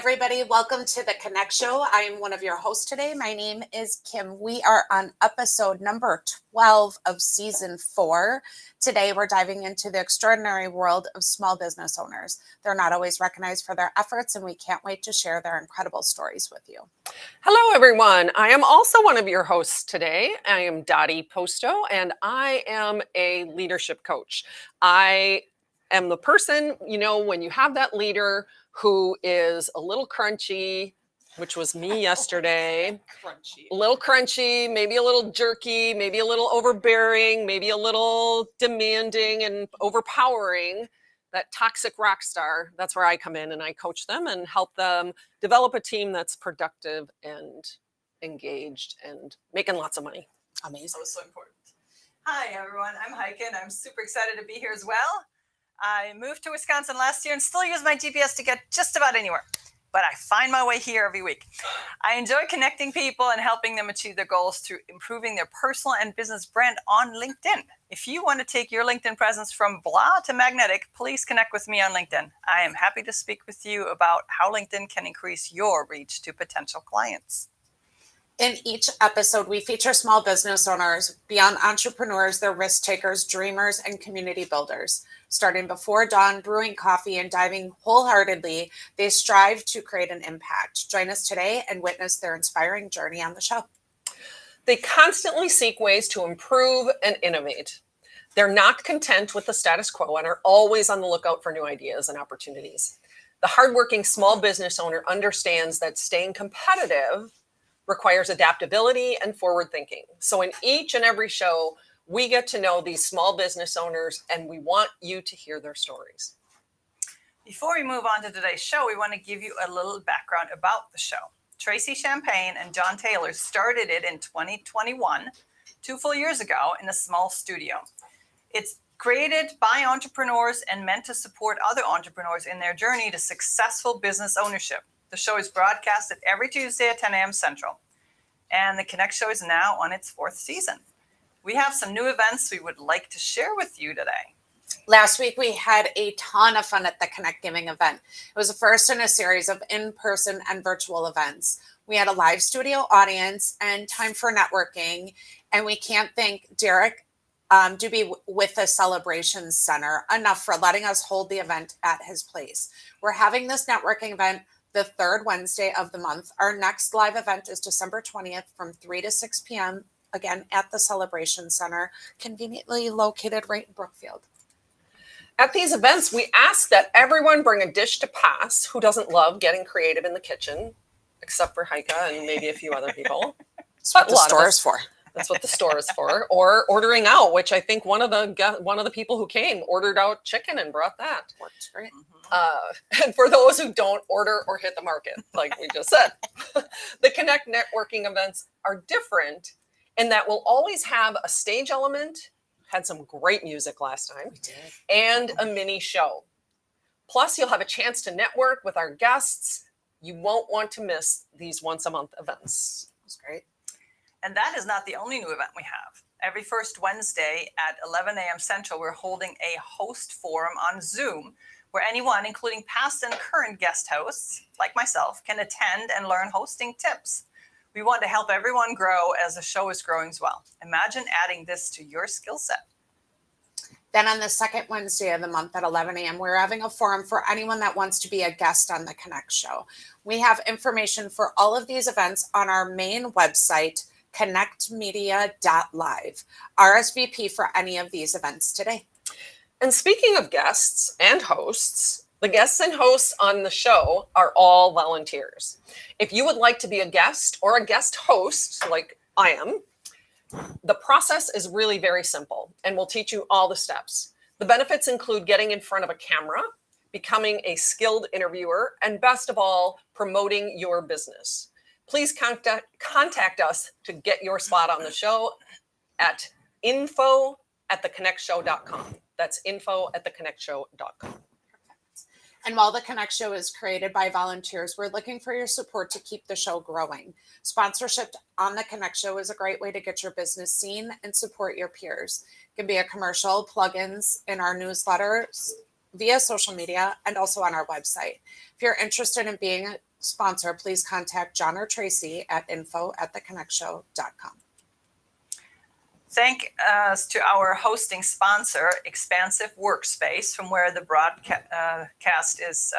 everybody. Welcome to the Connect Show. I am one of your hosts today. My name is Kim. We are on episode number 12 of season 4. Today, we're diving into the extraordinary world of small business owners. They're not always recognized for their efforts, and we can't wait to share their incredible stories with you. Hello, everyone. I am also one of your hosts today. I am Dottie Posto, and I am a leadership coach. I am the person, when you have that leader who is a little crunchy, which was me yesterday, a little crunchy, maybe a little jerky, maybe a little overbearing, maybe a little demanding and overpowering, that toxic rock star. That's where I come in and I coach them and help them develop a team that's productive and engaged and making lots of money. Amazing. So important. Hi, everyone. I'm Heike, and I'm super excited to be here as well. I moved to Wisconsin last year and still use my GPS to get just about anywhere, but I find my way here every week. I enjoy connecting people and helping them achieve their goals through improving their personal and business brand on LinkedIn. If you want to take your LinkedIn presence from blah to magnetic, please connect with me on LinkedIn. I am happy to speak with you about how LinkedIn can increase your reach to potential clients. In each episode, we feature small business owners, beyond entrepreneurs, they're risk takers, dreamers, and community builders. Starting before dawn, brewing coffee and diving wholeheartedly, they strive to create an impact. Join us today and witness their inspiring journey on the show. They constantly seek ways to improve and innovate. They're not content with the status quo and are always on the lookout for new ideas and opportunities. The hardworking small business owner understands that staying competitive requires adaptability and forward thinking. So in each and every show, we get to know these small business owners, and we want you to hear their stories. Before we move on to today's show, we want to give you a little background about the show. Tracy Champagne and John Taylor started it in 2021, 2 full years ago, in a small studio. It's created by entrepreneurs and meant to support other entrepreneurs in their journey to successful business ownership. The show is broadcasted every Tuesday at 10 a.m. Central, and the Connect Show is now on its 4th season. We have some new events we would like to share with you today. Last week, we had a ton of fun at the Connect Giving event. It was the first in a series of in-person and virtual events. We had a live studio audience and time for networking, and we can't thank Derek Doobie with the Celebrations Center enough for letting us hold the event at his place. We're having this networking event the 3rd Wednesday of the month. Our next live event is December 20th from 3 to 6 p.m., again at the Celebration Center, conveniently located right in Brookfield. At these events, we ask that everyone bring a dish to pass. Who doesn't love getting creative in the kitchen, except for Heike and maybe a few other people? That's what the store is for. That's what the store is for. Or ordering out, which I think one of the people who came ordered out chicken and brought that. Works great. And for those who don't order or hit the market, like we just said, the Connect networking events are different in that we'll always have a stage element, had some great music last time, We did. and a mini show. Plus, you'll have a chance to network with our guests. You won't want to miss these once-a-month events. It was great. And that is not the only new event we have. Every first Wednesday at 11 a.m. Central, we're holding a host forum on Zoom where anyone, including past and current guest hosts, like myself, can attend and learn hosting tips. We want to help everyone grow as the show is growing as well. Imagine adding this to your skill set. Then on the 2nd Wednesday of the month at 11 a.m., we're having a forum for anyone that wants to be a guest on the Connect Show. We have information for all of these events on our main website, connectmedia.live. RSVP for any of these events today. And speaking of guests and hosts, the guests and hosts on the show are all volunteers. If you would like to be a guest or a guest host, like I am, the process is really very simple, and we'll teach you all the steps. The benefits include getting in front of a camera, becoming a skilled interviewer, and best of all, promoting your business. Please contact us to get your spot on the show at info@theconnectshow.com. That's info@theconnectshow.com. And while the Connect Show is created by volunteers, we're looking for your support to keep the show growing. Sponsorship on the Connect Show is a great way to get your business seen and support your peers. It can be a commercial, plugins in our newsletters, via social media, and also on our website. If you're interested in being sponsor, please contact John or Tracy at info@theconnectshow.com. Thank us to our hosting sponsor, Expansive Workspace, from where the broadcast is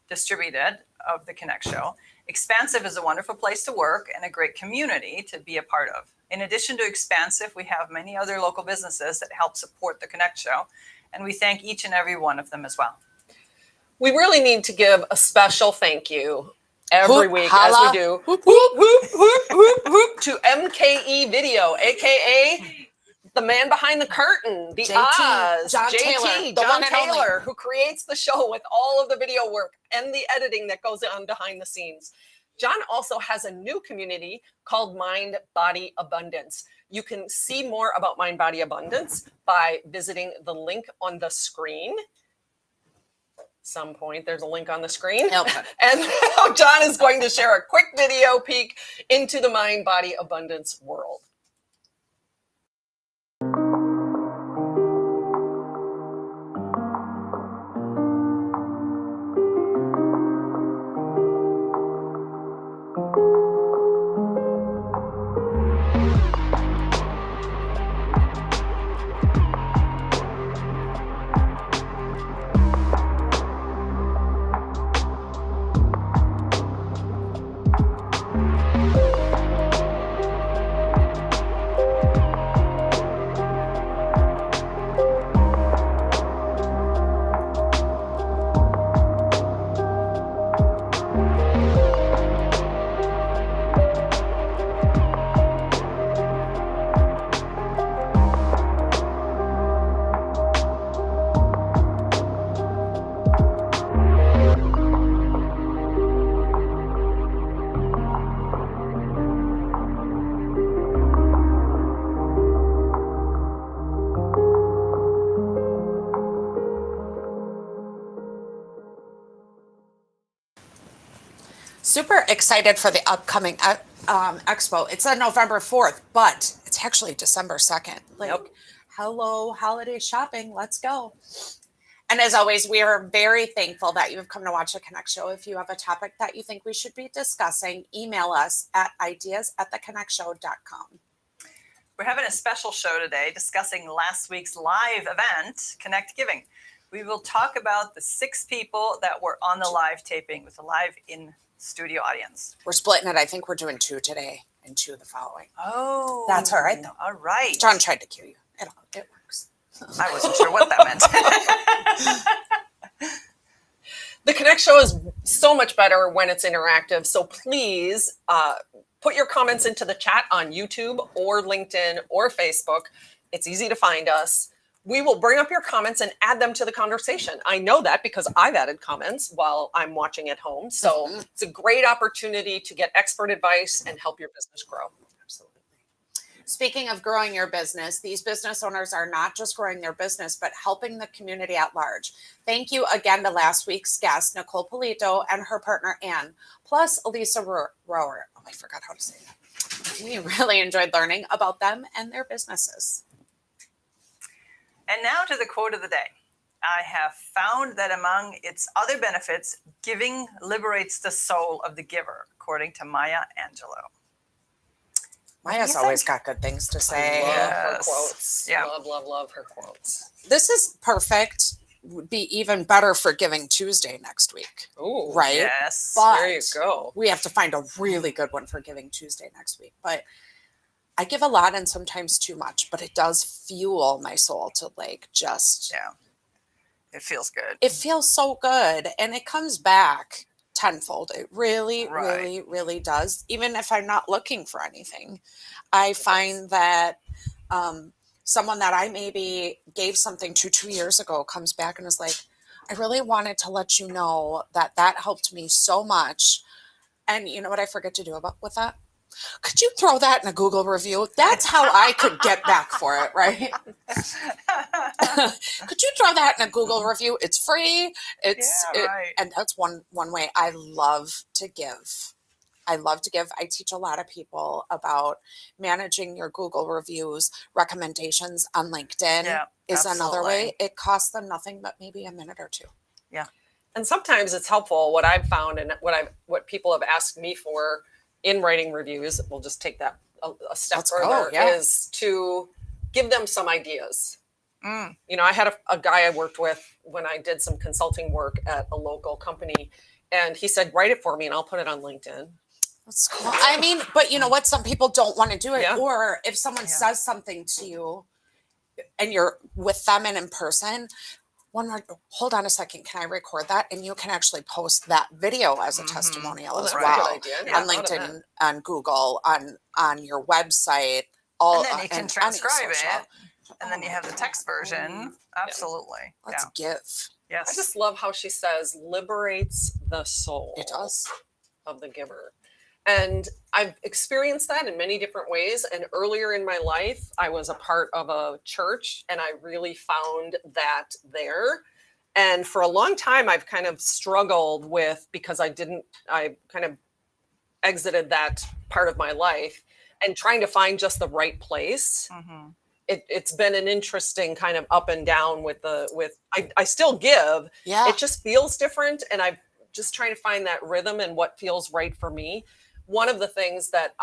distributed of the Connect Show. Expansive is a wonderful place to work and a great community to be a part of. In addition to Expansive, we have many other local businesses that help support the Connect Show, and we thank each and every one of them as well. We really need to give a special thank you every Whoop, week holla. as we do Whoop, whoop. to MKE Video, aka the man behind the curtain, the JT, Oz, John JT, Taylor, the John one and only. Taylor, who creates the show with all of the video work and the editing that goes on behind the scenes. John also has a new community called Mind Body Abundance. You can see more about Mind Body Abundance by visiting the link on the screen. Some point there's a link on the screen. Okay. And now John is going to share a quick video peek into the Mind Body Abundance world. Super excited for the upcoming expo. It's on November 4th, but it's actually December 2nd. Yep. Hello, holiday shopping. Let's go. And as always, we are very thankful that you have come to watch the Connect Show. If you have a topic that you think we should be discussing, email us at ideas@theconnectshow.com. We're having a special show today discussing last week's live event, Connect Giving. We will talk about the 6 people that were on the live taping with the live in-studio audience. We're splitting it. I think we're doing 2 today and 2 the following. Oh. That's all right, though. All right. John tried to cue you. It works. I wasn't sure what that meant. The Connect Show is so much better when it's interactive. So please put your comments into the chat on YouTube or LinkedIn or Facebook. It's easy to find us. We will bring up your comments and add them to the conversation. I know that because I've added comments while I'm watching at home. So it's a great opportunity to get expert advice and help your business grow. Absolutely. Speaking of growing your business, these business owners are not just growing their business, but helping the community at large. Thank you again to last week's guest, Nicole Polito, and her partner, Ann, plus Elisa Rower. Oh, I forgot how to say that. We really enjoyed learning about them and their businesses. And now to the quote of the day. I have found that among its other benefits, giving liberates the soul of the giver, according to Maya Angelou. Maya's always got good things to say. I love her Yes. quotes. Yeah. Love her quotes. This is perfect. Would be even better for Giving Tuesday next week, Ooh, right? Yes. But there you go. we have to find a really good one for Giving Tuesday next week. But I give a lot and sometimes too much, but it does fuel my soul to just, Yeah. It feels good. it feels so good. And it comes back tenfold. It really, Right. really, really does. Even if I'm not looking for anything, I find that someone that I maybe gave something to 2 years ago comes back and is like, I really wanted to let you know that helped me so much. And you know what I forget to do with that? Could you throw that in a Google review? That's how I could get back for it, right? Could you throw that in a Google review? It's free. Right. And that's one way. I love to give. I teach a lot of people about managing your Google reviews. Recommendations on LinkedIn Yeah, is another way. absolutely. It costs them nothing but maybe a minute or 2. Yeah. And sometimes it's helpful. What I've found and what people have asked me for in writing reviews, we'll just take that a step Let's go, further, yeah. is to give them some ideas. Mm. You know, I had a guy I worked with when I did some consulting work at a local company, and he said, write it for me and I'll put it on LinkedIn. That's cool. I mean, but you know what? Some people don't want to do it. Yeah. Or if someone says something to you and you're with them and in person, hold on a second. Can I record that? And you can actually post that video as a testimonial Well, as that's well. a good idea. I On never thought of LinkedIn, on Google, on your website. All, And then you can any transcribe social. it, and then you have the text version. Absolutely. Let's give. Yes. I just love how she says liberates the soul. It does. Of the giver. And I've experienced that in many different ways. And earlier in my life, I was a part of a church and I really found that there. And for a long time, I've kind of struggled with, because I kind of exited that part of my life and trying to find just the right place. It's been an interesting kind of up and down I still give. Yeah. It just feels different. And I'm just trying to find that rhythm and what feels right for me. One of the things that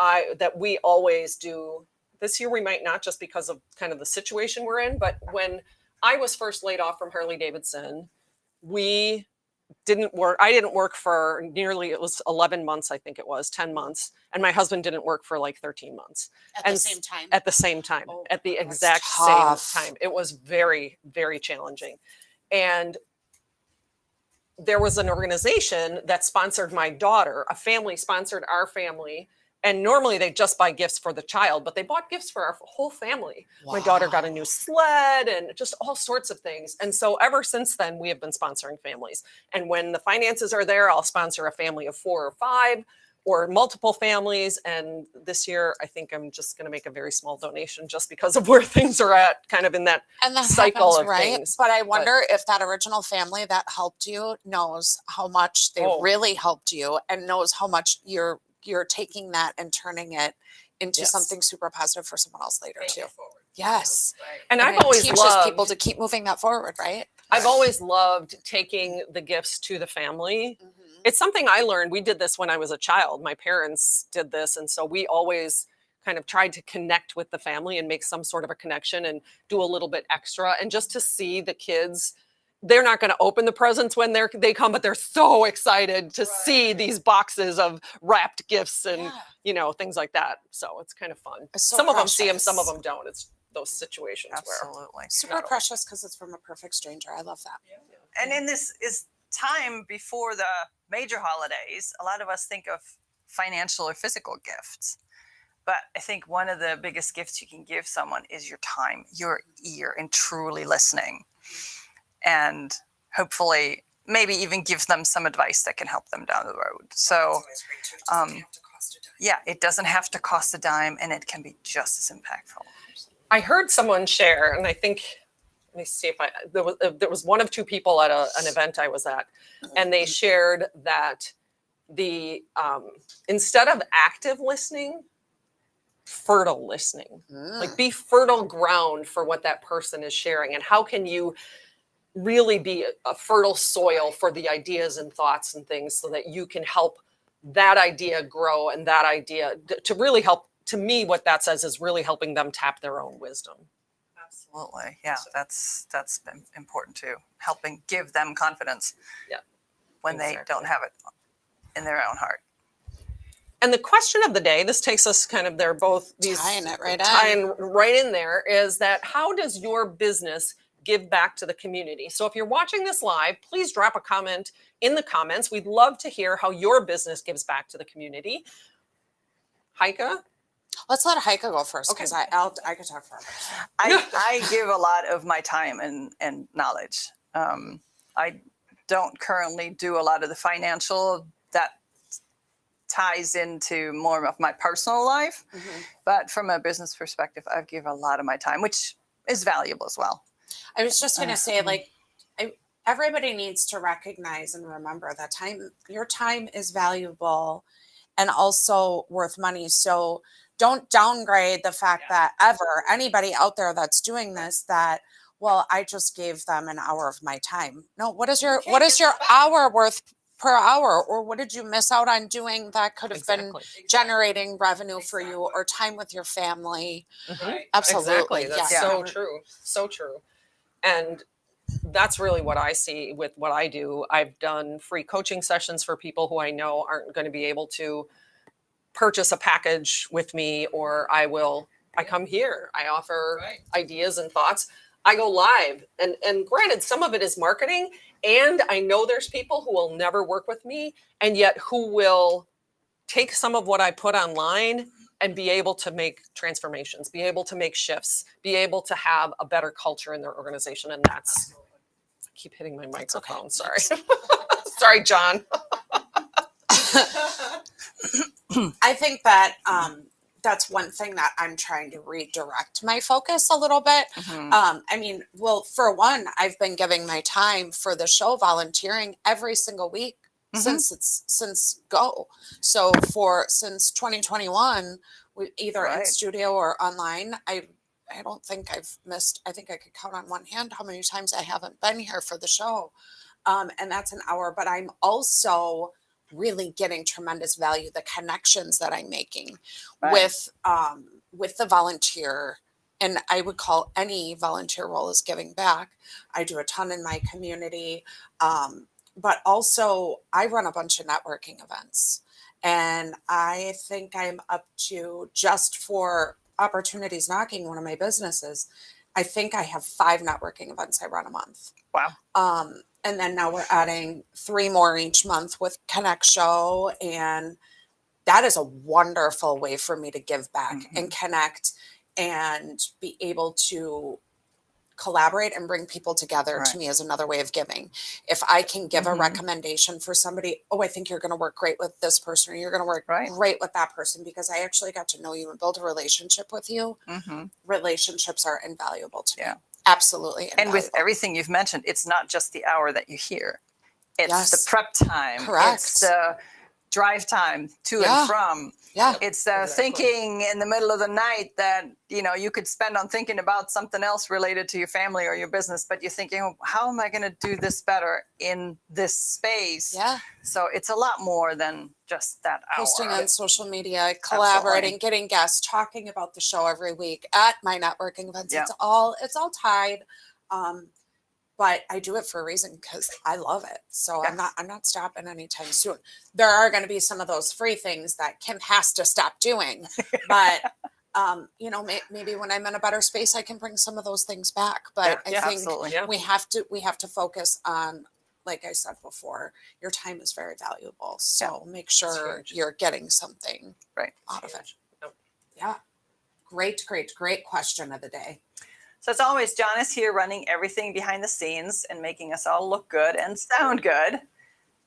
we always do this year, we might not, just because of kind of the situation we're in, but when I was first laid off from Harley Davidson, I didn't work for it was 11 months, I think it was 10 months. And my husband didn't work for like 13 months. At the same time? At the same time, Oh, at the that's exact tough. same time. It was very, very challenging. And there was an organization that sponsored my daughter. A family sponsored our family. And normally they just buy gifts for the child, but they bought gifts for our whole family. Wow. My daughter got a new sled and just all sorts of things. And so ever since then, we have been sponsoring families. And when the finances are there, I'll sponsor a family of 4 or 5 or multiple families. And this year, I think I'm just going to make a very small donation just because of where things are at, kind of in that cycle happens, of right? things. But I wonder if that original family that helped you knows how much they really helped you and knows how much you're taking that and turning it into something super positive for someone else later too. Yes. And I've it always teaches loved people to keep moving that forward, right? I've always loved taking the gifts to the family. It's something I learned. We did this when I was a child. My parents did this. And so we always kind of tried to connect with the family and make some sort of a connection and do a little bit extra. And just to see the kids, they're not going to open the presents when they come, but they're so excited to see these boxes of wrapped gifts and, things like that. So it's kind of fun. So some of them see them, some of precious. them don't. It's those situations Absolutely. Super precious because it's from a perfect stranger. I love that. And in this is time before the major holidays, a lot of us think of financial or physical gifts. But I think one of the biggest gifts you can give someone is your time, your ear, and truly listening. And hopefully maybe even give them some advice that can help them down the road. So it doesn't have to cost a dime, and it can be just as impactful. I heard someone share, and I think, let me see if there was one of 2 people at an event I was at, and they shared that the instead of active listening, fertile listening, like be fertile ground for what that person is sharing, and how can you really be a fertile soil for the ideas and thoughts and things so that you can help that idea grow and that idea to really help. To me, what that says is really helping them tap their own wisdom. Absolutely. Yeah, that's been important too. Helping give them confidence when they don't have it in their own heart. And the question of the day, this takes us kind of, they're both these tying right in there, is that how does your business give back to the community? So if you're watching this live, please drop a comment in the comments. We'd love to hear how your business gives back to the community. Heike? Let's let Heike go first because I could talk forever. I give a lot of my time and knowledge. I don't currently do a lot of the financial. That ties into more of my personal life. But from a business perspective, I give a lot of my time, which is valuable as well. I was just going to say, everybody needs to recognize and remember that your time is valuable and also worth money. So don't downgrade the fact that anybody out there that's doing this, that well, I just gave them an hour of my time. No, what is your can't get that back. hour worth per hour? Or what did you miss out on doing that could have been Exactly. generating revenue for you, or time with your family? Mhm. Absolutely. Exactly. That's yeah. so true. So true. And that's really what I see with what I do. I've done free coaching sessions for people who I know aren't going to be able to purchase a package with me, or I come here, I offer ideas and thoughts. I go live, and granted, some of it is marketing, and I know there's people who will never work with me, and yet who will take some of what I put online and be able to make transformations, be able to make shifts, be able to have a better culture in their organization. And that's, I keep hitting my microphone. Sorry. Sorry, John. I think that that's one thing that I'm trying to redirect my focus a little bit. I mean, well, for one, I've been giving my time for the show, volunteering every single week since go. So since 2021, we either in studio or online. I don't think I've missed. I think I could count on one hand how many times I haven't been here for the show, and that's an hour. But I'm also really getting tremendous value, the connections that I'm making with the volunteer. And I would call any volunteer role as giving back. I do a ton in my community. But also I run a bunch of networking events, and I think I'm up to, just for Opportunities Knocking, one of my businesses, I think I have 5 networking events I run a month. Wow. And then now we're adding 3 more each month with Connect Show. And that is a wonderful way for me to give back and connect and be able to collaborate and bring people together. To me, is another way of giving. If I can give a recommendation for somebody, oh, I think you're going to work great with this person, or you're going to work great with that person because I actually got to know you and build a relationship with you. Relationships are invaluable to me. Absolutely. And invaluable. with everything you've mentioned, it's not just the hour that you hear. It's the prep time. Correct. It's the drive time to and from. It's thinking in the middle of the night that, you could spend on thinking about something else related to your family or your business, but you're thinking, oh, how am I going to do this better in this space? So it's a lot more than just that hour. Posting on social media, collaborating, getting guests, talking about the show every week at my networking events. It's all tied. But I do it for a reason, because I love it. So I'm not stopping anytime soon. There are going to be some of those free things that Kim has to stop doing. But, maybe when I'm in a better space, I can bring some of those things back. But I think we have to focus on, like I said before, your time is very valuable. So make sure you're getting something out of it. Yeah. Great question of the day. So as always, John is here running everything behind the scenes and making us all look good and sound good.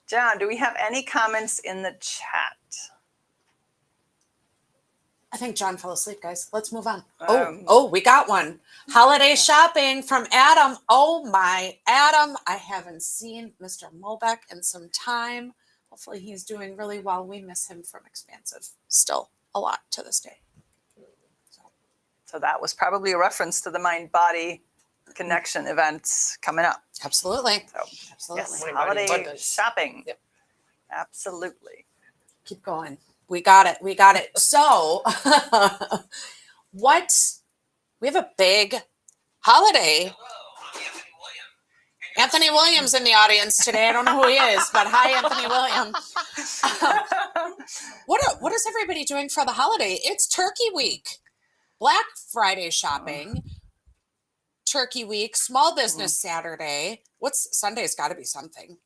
John, do we have any comments in the chat? I think John fell asleep, guys. Let's move on. We got one. Holiday shopping from Adam. Oh my, Adam. I haven't seen Mr. Molbeck in some time. Hopefully he's doing really well. We miss him from Expansive still a lot to this day. So that was probably a reference to the mind-body connection events coming up. Absolutely. So, absolutely. Yes, holiday shopping. Yep. Absolutely. Keep going. We got it. So we have a big holiday. Anthony Williams in the audience today. I don't know who he is, but hi, Anthony Williams. What is everybody doing for the holiday? It's Turkey Week. Black Friday shopping, Turkey Week, Small Business Saturday. Sunday's got to be something.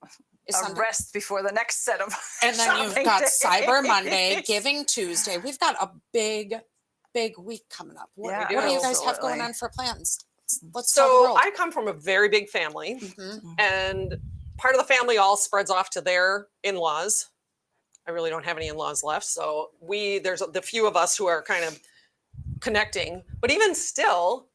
A rest before the next set of And then you've got Cyber Monday, Giving Tuesday. We've got a big week coming up. What do you guys have going on for plans? Let's talk world. I come from a very big family, and part of the family all spreads off to their in-laws. I really don't have any in-laws left, so there's the few of us who are kind of connecting, but even still,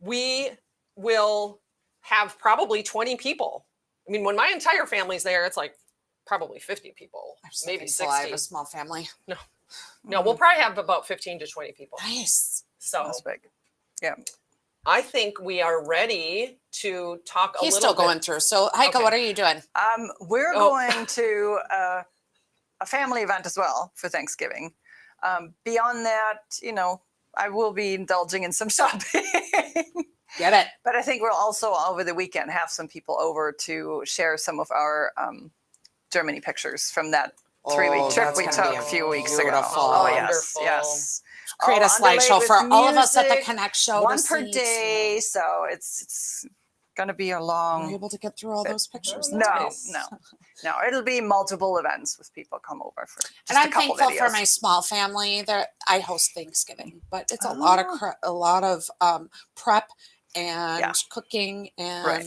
we will have probably 20 people. I mean, when my entire family's there, it's like probably 50 people, maybe 60. I have a small family. No, we'll probably have about 15 to 20 people. Nice. So that's big. Yeah. I think we are ready to talk a He's little still going through. So, Heike, Okay. what are you doing? We're Oh. going to a family event as well for Thanksgiving. Beyond that, I will be indulging in some shopping. Get it. But I think we'll also over the weekend have some people over to share some of our Germany pictures from that 3-week Oh, trip that's we gonna took be a few weeks ago. beautiful. Oh yes, Wonderful. yes. Create a All underlaid slideshow with for all of us at the music, Connect show. one to per see day. too. So it's going to be a Were you long. able to get through all those pictures? Oh, No, nice. no. It'll be multiple events with people come over for just And I'm a couple thankful videos. for my small family that I host Thanksgiving, but it's a lot of prep and Yeah. cooking and Right.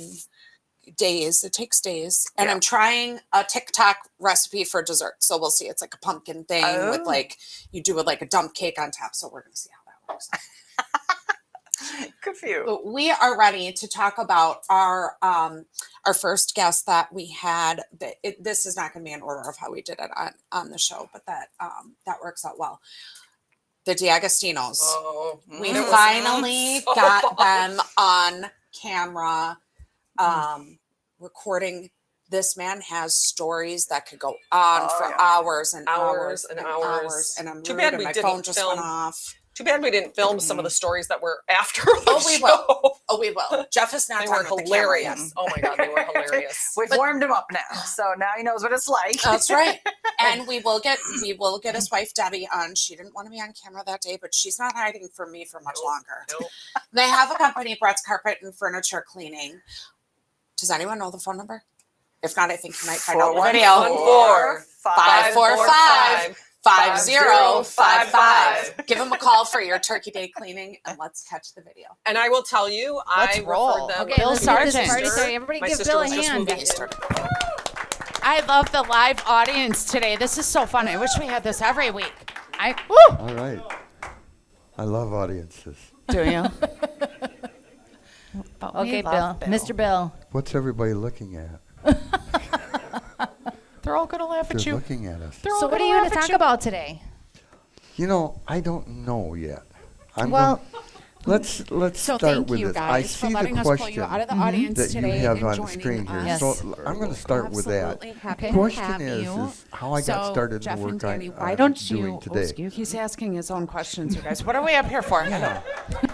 days. It takes days. And Yeah. I'm trying a TikTok recipe for dessert. So we'll see. It's like a pumpkin thing with Oh. like you do with like a dump cake on top. So we're gonna see how that works. Good for you. But we are ready to talk about our first guest that we had. This is not going to be in order of how we did it on the show, but that works out well. The D'Agostinos. Oh, We it was finally so got fun. them on camera, recording. This man has stories that could go on Oh, for yeah. hours and Hours hours and and hours. hours. And I'm Too rude bad and we my didn't phone just film. went off. Too bad we didn't film some of the stories that were after the Oh, we show. will. Oh, we will. Jeff is not They talking were with the camera yet. hilarious. Oh my god, they were hilarious. We've warmed him up now, so now he knows what it's like. That's right. And we will get his wife Debbie on. She didn't want to be on camera that day, but she's not hiding from me for much longer. Nope. They have a company, Brett's Carpet and Furniture Cleaning. Does anyone know the phone number? If not, I think you might find out in the video. 545 5055. Give them a call for your Turkey Day cleaning, and let's catch the video. And I will tell you, Let's I roll. referred them. Okay, to Bill my Sargent. sister. Party day. Everybody My give sister Bill a was just hand. moving in. I love the live audience today. This is so fun. I wish we had this every week. All right. I love audiences. Do you? Okay, Bill. Mr. Bill. What's everybody looking at? They're all going to laugh They're looking at us. So what are you going to talk about today? You know, I don't know yet. Well, let's So start thank with you this. guys I for see the letting us pull you question out of the audience that you today have and on the joining screen here. us. So I'm going to start with that. Absolutely happy The to question have is you. how I got So, started in Jeff the and work Danny, why I'm don't doing you? today. He's asking his own questions, you guys. What are we up here for? Yeah.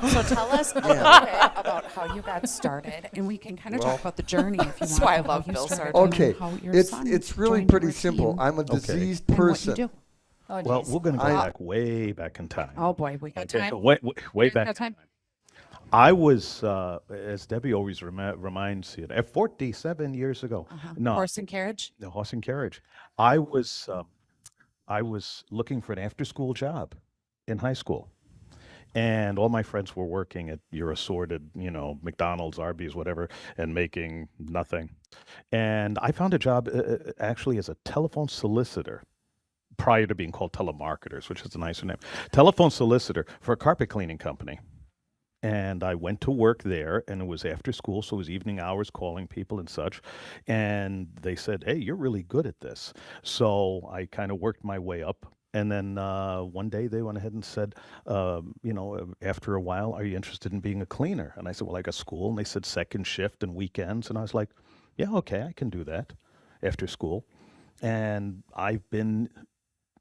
So tell us a little bit about how you got started, and we can kind of talk about the journey if you want. That's why I how love you Bill started Sargent. Okay, and how your son it's really joined pretty your simple. team I'm a Okay. diseased and what you person. do. Well, we're going to go I- way back in time. Oh boy, we got Okay, time. so way We back. got time. I was, as Debbie always reminds you, at 47 years ago. No, Horse and carriage. the horse and carriage. I was looking for an after-school job in high school, and all my friends were working at your assorted, McDonald's, Arby's, whatever, and making nothing. And I found a job actually as a telephone solicitor prior to being called telemarketers, which is a nicer name. Telephone solicitor for a carpet cleaning company. And I went to work there, and it was after school, so it was evening hours calling people and such. And they said, "Hey, you're really good at this." So I kind of worked my way up. And then one day they went ahead and said, after a while, "Are you interested in being a cleaner?" And I said, "Well, I got school." And they said second shift and weekends. And I was like, "Yeah, okay, I can do that after school." And I've been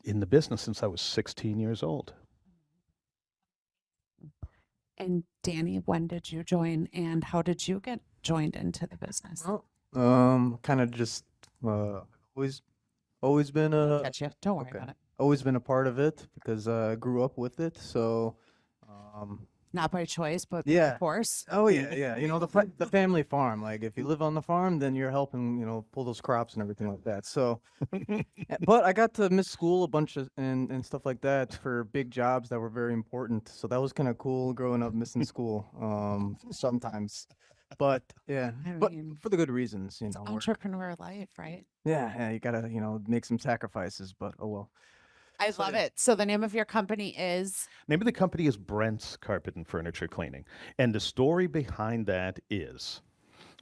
in the business since I was 16 years old. And Danny, when did you join, and how did you get joined into the business? Kind of just always been a Catch you. Don't worry okay. about it. always been a part of it because I grew up with it. So, Not by choice, but Yeah. by force. oh yeah. You know the family farm. Like if you live on the farm, then you're helping pull those crops and everything like that. So, but I got to miss school a bunch of and stuff like that for big jobs that were very important. So that was kind of cool growing up missing school sometimes. But yeah, I but mean, for the good reasons, work. Entrepreneur life, right? Yeah, you gotta make some sacrifices. But oh well. I So love yeah. it. So the name of your company is Name of the company is Brent's Carpet and Furniture Cleaning. And the story behind that is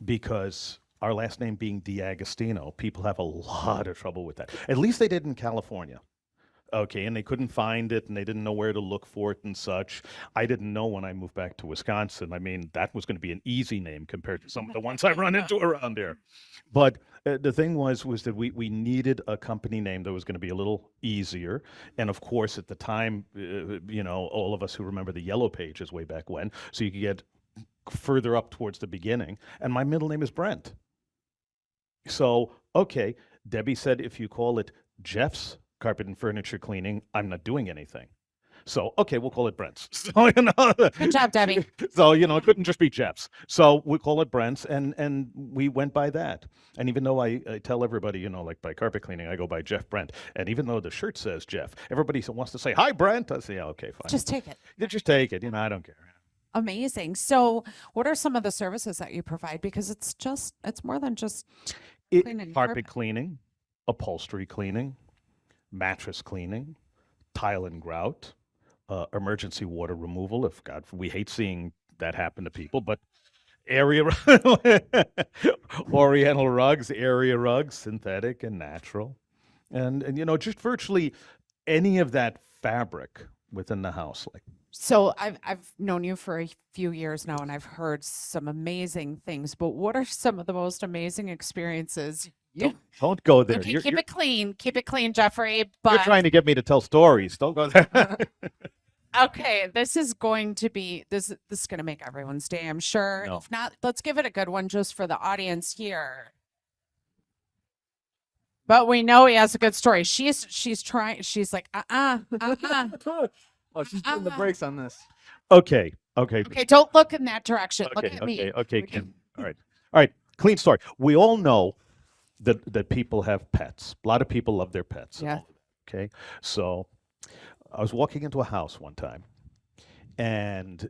because our last name being D'Agostino, people have a lot of trouble with that. At least they did in California. Okay, and they couldn't find it and they didn't know where to look for it and such. I didn't know when I moved back to Wisconsin. I mean, that was going to be an easy name compared to some of the ones I run into around there. But the thing was that we needed a company name that was going to be a little easier. And of course, at the time, all of us who remember the Yellow Pages way back when, so you could get further up towards the beginning. And my middle name is Brent. So, okay, Debbie said if you call it Jeff's Carpet and Furniture Cleaning, I'm not doing anything. So, okay, we'll call it Brent's. So, Good job, Debbie. So, it couldn't just be Jeff's. So we call it Brent's, and we went by that. And even though I tell everybody, like by carpet cleaning, I go by Jeff Brent. And even though the shirt says Jeff, everybody wants to say, hi, Brent. I say, yeah, okay, fine. Just take it. You just take it. I don't care. Amazing. So, what are some of the services that you provide? Because it's more than just cleaning Carpet cleaning, upholstery cleaning, mattress cleaning, tile and grout, emergency water removal. If God, we hate seeing that happen to people, but oriental rugs, area rugs, synthetic and natural, and just virtually any of that fabric within the house. So I've known you for a few years now, and I've heard some amazing things. But what are some of the most amazing experiences? Don't go there. Okay, keep it clean, Jeffrey. You're But trying to get me to tell stories. Don't go there. okay, this is going to make everyone's day, I'm sure. No. If not, let's give it a good one just for the audience here. But we know he has a good story. She's trying. She's like, Oh, she's putting the brakes on this. Okay. Okay, don't look in that direction. Look at me. Okay, Kim. All right. Clean story. We all know that people have pets. A lot of people love their pets. Yeah. Okay. So I was walking into a house one time, and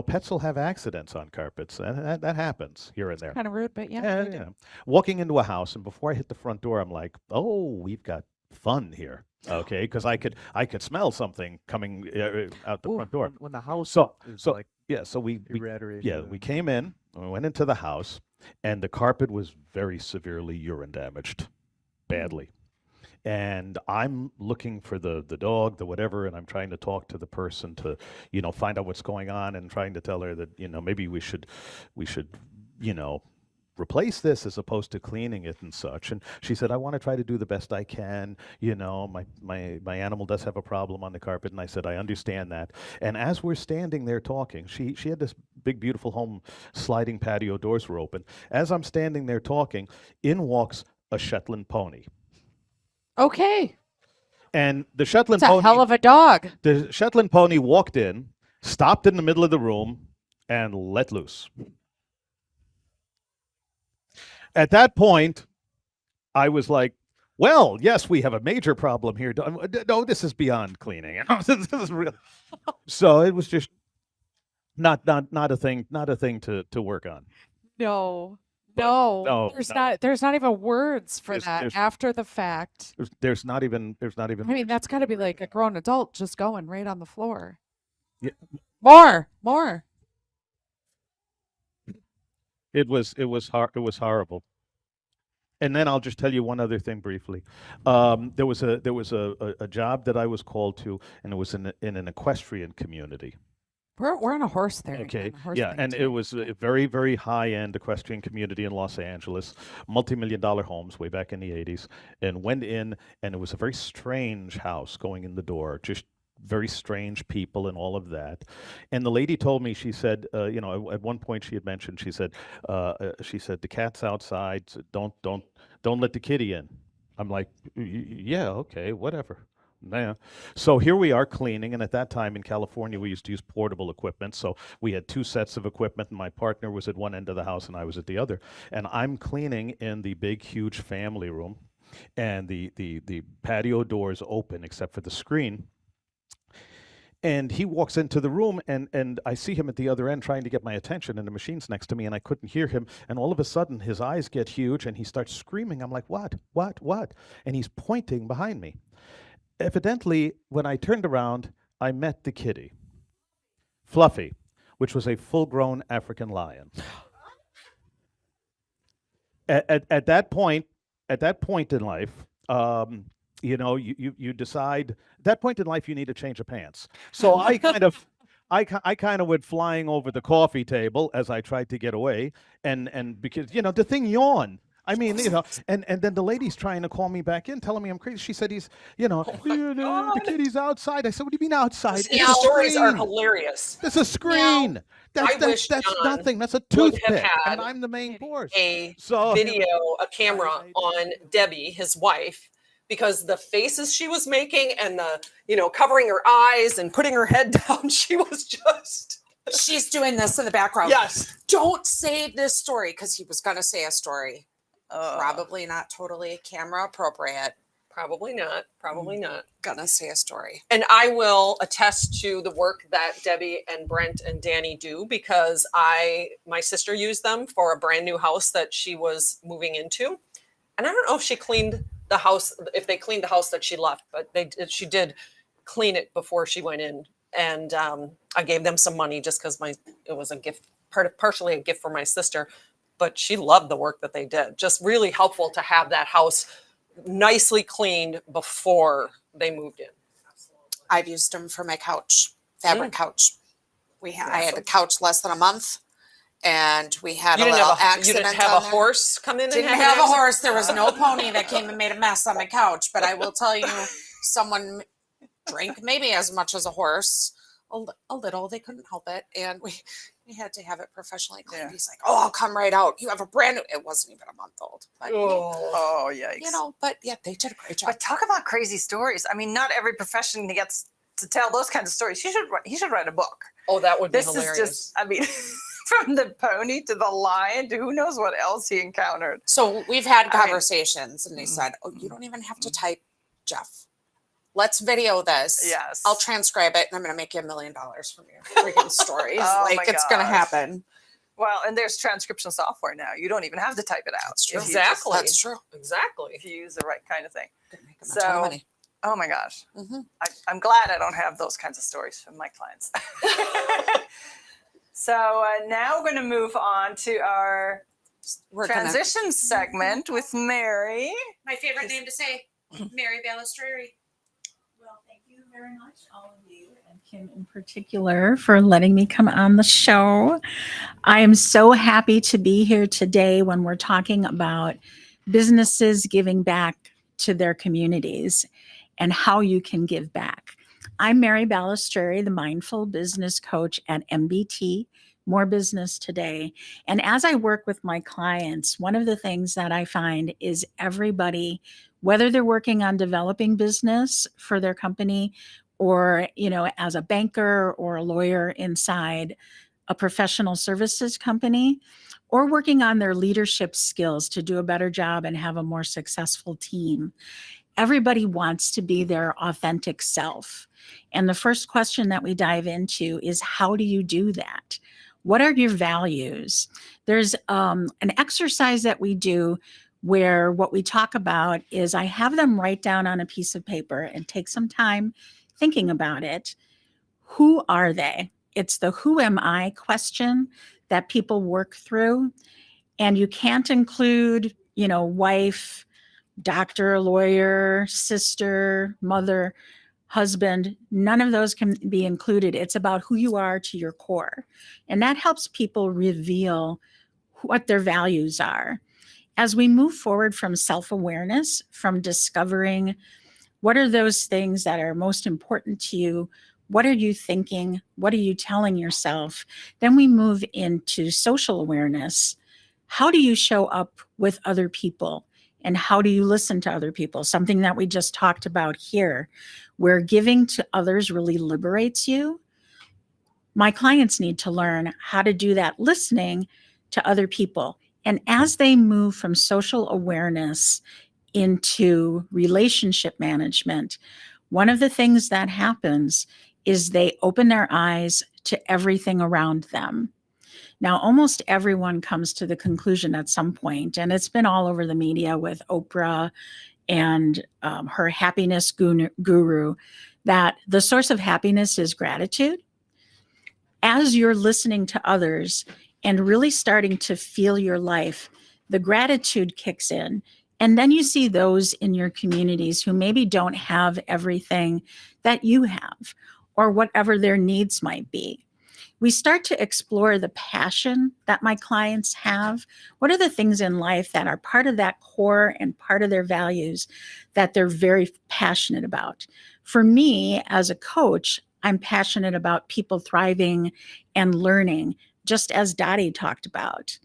pets will have accidents on carpets. That happens here and there. Kind of rude, but yeah. Yeah, they do. yeah. Walking into a house, and before I hit the front door, I'm like, "Oh, we've got fun here." Okay, because I could smell something coming out the Ooh, front door. when the house So is so like yeah, so we irradiated. we came in, and we went into the house, and the carpet was very severely urine damaged, badly. And I'm looking for the dog, the whatever, and I'm trying to talk to the person to, find out what's going on, and trying to tell her that, maybe we should, replace this as opposed to cleaning it and such. And she said, I want to try to do the best I can. My animal does have a problem on the carpet. And I said, I understand that. And as we're standing there talking, she had this big, beautiful home, sliding patio doors were open. As I'm standing there talking, in walks a Shetland pony. Okay. And the Shetland It's a pony, hell of a dog. the Shetland pony walked in, stopped in the middle of the room, and let loose. At that point, I was like, well, yes, we have a major problem here. No, this is beyond cleaning. This is real. So it was just not a thing to work on. No. no, There's not even words for There's- that there's- after the fact. There's not even I mean, that's got to be like a grown adult just going right on the floor. Yeah. More. It was horrible. And then I'll just tell you one other thing briefly. There was a job that I was called to, and it was in an equestrian community. We're on a horse there. Okay, on a horse yeah, thing and too. it was a very, very high-end equestrian community in Los Angeles, multi-million-dollar homes way back in the 80s, and went in, and it was a very strange house going in the door, just very strange people and all of that. And the lady told me, she said, at one point she had mentioned, she said, the cat's outside, so don't let the kitty in. I'm like, yeah, okay, whatever. Yeah. So here we are cleaning, and at that time in California, we used to use portable equipment. So we had two sets of equipment, and my partner was at one end of the house, and I was at the other. And I'm cleaning in the big, huge family room, and the patio doors open except for the screen. And he walks into the room, and I see him at the other end trying to get my attention, and the machine's next to me, and I couldn't hear him. And all of a sudden, his eyes get huge, and he starts screaming. I'm like, what? And he's pointing behind me. Evidently, when I turned around, I met the kitty, Fluffy, which was a full-grown African lion. At that point in life, you decide at that point in life you need a change of pants. So I kind of went flying over the coffee table as I tried to get away, and because the thing yawned. I mean, and then the lady's trying to call me back in, telling me I'm crazy. She said the kid, he's outside. I said, what do you mean outside? These It's a stories are screen. hilarious. It's a screen. I wish That's John nothing. That's a would have toothpick, had and I'm the main course. A So video, a camera on Debbie, his wife, because the faces she was making and the, covering her eyes and putting her head down, she was just. She's doing this in the background. Yes. Don't say this story, because he was going to say a story. Probably not totally camera appropriate. Probably not. Gonna say a story. And I will attest to the work that Debbie and Brent and Danny do, because my sister used them for a brand new house that she was moving into. And I don't know if she cleaned the house, if they cleaned the house that she left, but she did clean it before she went in. And I gave them some money just because it was a gift, partially a gift for my sister, but she loved the work that they did. Just really helpful to have that house nicely cleaned before they moved in. I've used them for my couch, fabric couch. I had a couch less than a month, and we had a little accident. You didn't have a horse come in? Didn't have a horse. There was no pony that came and made a mess on my couch. But I will tell you, someone drank maybe as much as a horse, a little. They couldn't help it, and we had to have it professionally cleaned. Yeah. He's like, "Oh, I'll come right out. You have a brand new." It wasn't even a month old. But, oh, yikes! But yeah, they did a great job. But talk about crazy stories. I mean, not every profession gets to tell those kinds of stories. He should write a book. Oh, that would be this hilarious. Is just, I mean, from the pony to the lion to who knows what else he encountered. So we've had conversations, and they said, "Oh, you don't even have to type, Jeff. Let's video this. Yes. I'll transcribe it, and I'm going to make you $1 million from your freaking stories. It's going to happen." Well, and there's transcription software now. You don't even have to type it out. That's true. Exactly. That's true. Exactly. If you use the right kind of thing. Make a ton of money. Oh my gosh. Mm-hmm. I'm glad I don't have those kinds of stories from my clients. So now we're going to move on to our transition segment with Mary. My favorite name to say, Mary Balistreri. Well, thank you very much, all of you, and Kim in particular, for letting me come on the show. I am so happy to be here today when we're talking about businesses giving back to their communities and how you can give back. I'm Mary Balistreri, the Mindful Business Coach at MBT, More Business Today. And as I work with my clients, one of the things that I find is everybody, whether they're working on developing business for their company or, as a banker or a lawyer inside a professional services company, or working on their leadership skills to do a better job and have a more successful team, everybody wants to be their authentic self. And the first question that we dive into is, how do you do that? What are your values? There's an exercise that we do where what we talk about is I have them write down on a piece of paper and take some time thinking about it. Who are they? It's the who am I question that people work through. And you can't include, wife, doctor, lawyer, sister, mother, husband. None of those can be included. It's about who you are to your core. And that helps people reveal what their values are. As we move forward from self-awareness, from discovering what are those things that are most important to you, what are you thinking, what are you telling yourself, then we move into social awareness. How do you show up with other people? And how do you listen to other people? Something that we just talked about here, where giving to others really liberates you. My clients need to learn how to do that listening to other people. And as they move from social awareness into relationship management, one of the things that happens is they open their eyes to everything around them. Now, almost everyone comes to the conclusion at some point, and it's been all over the media with Oprah and her happiness guru, that the source of happiness is gratitude. As you're listening to others and really starting to feel your life, the gratitude kicks in And then you see those in your communities who maybe don't have everything that you have or whatever their needs might be. We start to explore the passion that my clients have. What are the things in life that are part of that core and part of their values that they're very passionate about? For me, as a coach, I'm passionate about people thriving and learning, just as Dottie talked about.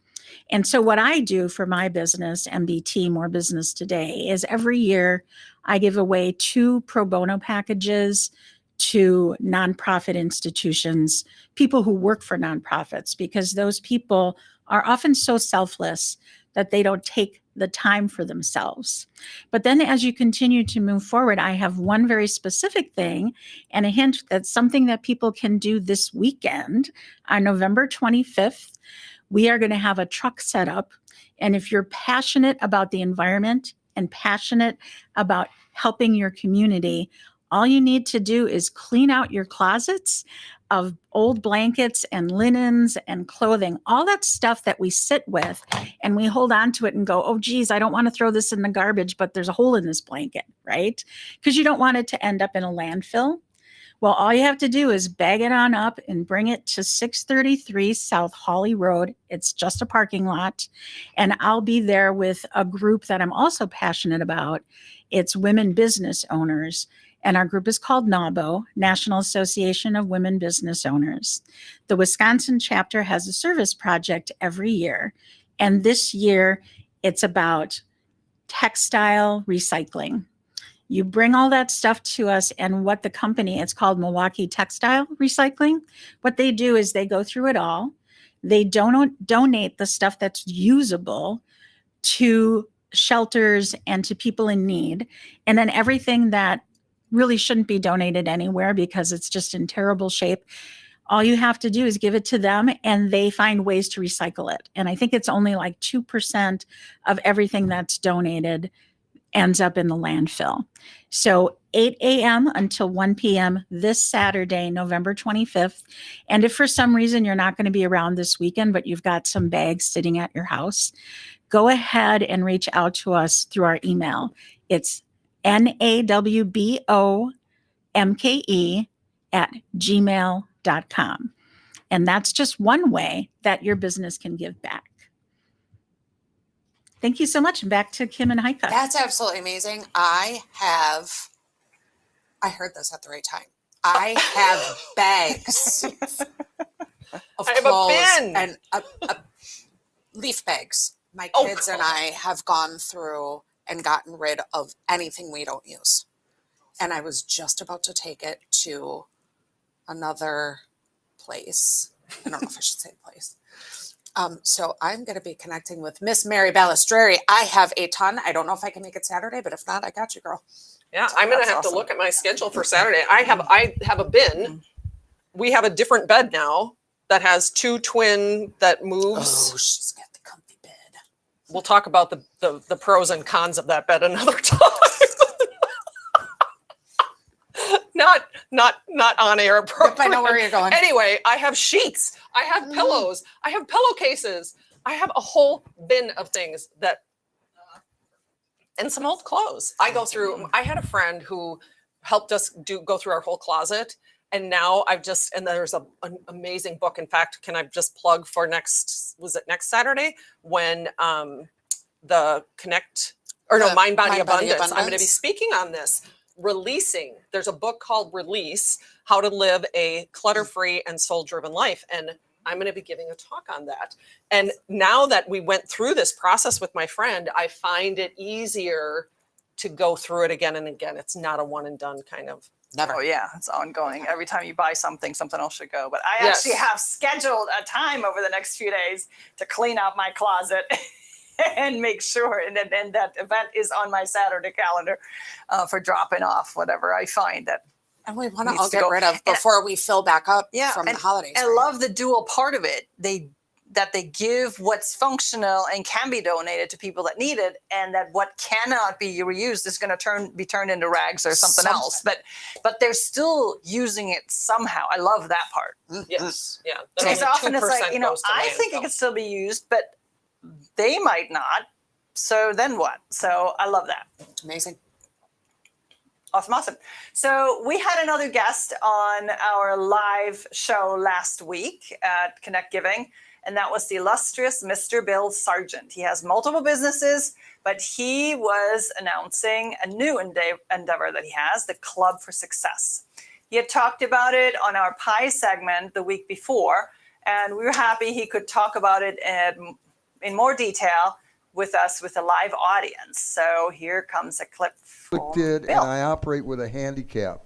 And so what I do for my business, MBT, More Business Today, is every year I give away 2 pro bono packages to nonprofit institutions, people who work for nonprofits, because those people are often so selfless that they don't take the time for themselves. But then as you continue to move forward, I have one very specific thing and a hint that's something that people can do this weekend on November 25th. We are going to have a truck set up. And if you're passionate about the environment and passionate about helping your community, all you need to do is clean out your closets of old blankets and linens and clothing, all that stuff that we sit with and we hold on to it and go, oh, geez, I don't want to throw this in the garbage, but there's a hole in this blanket, right? Because you don't want it to end up in a landfill. Well, all you have to do is bag it on up and bring it to 633 South Hawley Road. It's just a parking lot. And I'll be there with a group that I'm also passionate about. It's women business owners. And our group is called NAWBO, National Association of Women Business Owners. The Wisconsin chapter has a service project every year. And this year, it's about textile recycling. You bring all that stuff to us, and what the company, it's called Milwaukee Textile Recycling. What they do is they go through it all. They donate the stuff that's usable to shelters and to people in need. And then everything that really shouldn't be donated anywhere because it's just in terrible shape, all you have to do is give it to them and they find ways to recycle it. And I think it's only like 2% of everything that's donated ends up in the landfill. So 8 a.m. until 1 p.m. this Saturday, November 25th. And if for some reason you're not going to be around this weekend, but you've got some bags sitting at your house, go ahead and reach out to us through our email. It's nawbomke@gmail.com. And that's just one way that your business can give back. Thank you so much. And back to Kim and Heike. That's absolutely amazing. I heard this at the right time. I have bags of I have a clothes bin. and leaf bags. My Oh, kids and I have gone through and gotten rid of anything we don't use. And I was just about to take it to another place. I don't know if I should say place. So I'm going to be connecting with Miss Mary Balistreri. I have a ton. I don't know if I can make it Saturday, but if not, I got you, girl. Yeah, I'm gonna That's have awesome. to look at my schedule for Saturday. I have a bin. We have a different bed now that has 2 twin that moves. Oh, she's got the comfy bed. We'll talk about the pros and cons of that bed another time. not on air Yep, I know where you're going. Anyway, I have sheets. I have pillows. I have pillowcases. I have a whole bin of things that, and some old clothes. I go through. I had a friend who helped us go through our whole closet, and now and there's an amazing book. In fact, can I just plug for next Saturday when the Mind Body Abundance. I'm going to be speaking on this. Releasing. There's a book called Release: How to Live a Clutter-Free and Soul-Driven Life, and I'm going to be giving a talk on that. And now that we went through this process with my friend, I find it easier to go through it again and again. It's not a one and done kind of. Never. Oh yeah, it's ongoing. Every time you buy something, something else should go. But I Yes. actually have scheduled a time over the next few days to clean out my closet and make sure. And then that event is on my Saturday calendar for dropping off whatever I find that. And we want to Needs all to get go. rid of And- before we fill back up from and, the holidays. And I right? love the dual part of it. They give what's functional and can be donated to people that need it, and that what cannot be reused is going to be turned into rags or something else. But they're still using it somehow. I love that part. Yes. Yeah. Because Only often it's like, 2% goes to I think it landfill. can still be used, but they might not. So then what? So I love that. Amazing. Awesome. So we had another guest on our live show last week at Connect Giving, and that was the illustrious Mr. Bill Sargent. He has multiple businesses, but he was announcing a new endeavor that he has, the Club for Success. He had talked about it on our Pie segment the week before, and we were happy he could talk about it in more detail with us with a live audience. So here comes a clip from Afflicted, Bill. and I operate with a handicap.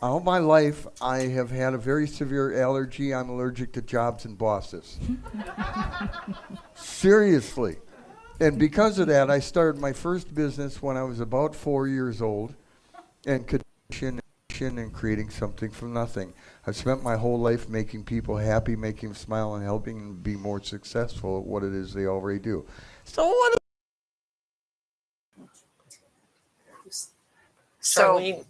All my life, I have had a very severe allergy. I'm allergic to jobs and bosses. Seriously. And because of that, I started my first business when I was about 4 years old and and creating something from nothing. I've spent my whole life making people happy, making them smile, and helping them be more successful at what it is they already do. So what? So Charlene,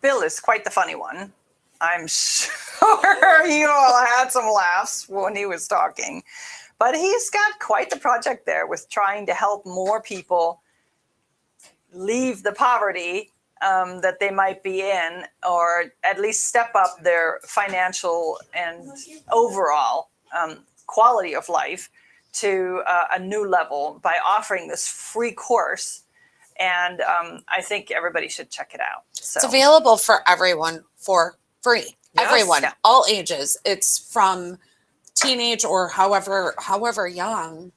Bill is quite the funny one. I'm sure you all had some laughs when he was talking, but he's got quite the project there with trying to help more people leave the poverty that they might be in, or at least step up their financial and overall quality of life to a new level by offering this free course. And I think everybody should check it out. So It's available for everyone for free. Yes. Everyone, Yeah. all ages. It's from teenage or however young,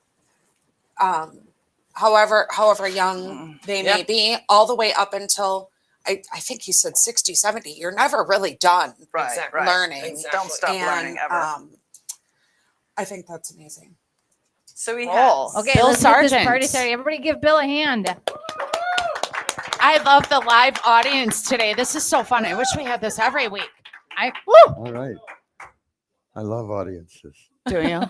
however young they may Yep. be, all the way up until I think he said 60, 70. You're never really done right. learning. Exactly. Don't stop learning ever. I think that's amazing. So he Cool. has. Okay, Bill let's get this Sargent. party started. Everybody give Bill a hand. I love the live audience today. This is so fun. I wish we had this every week. All right. I love audiences. Do you?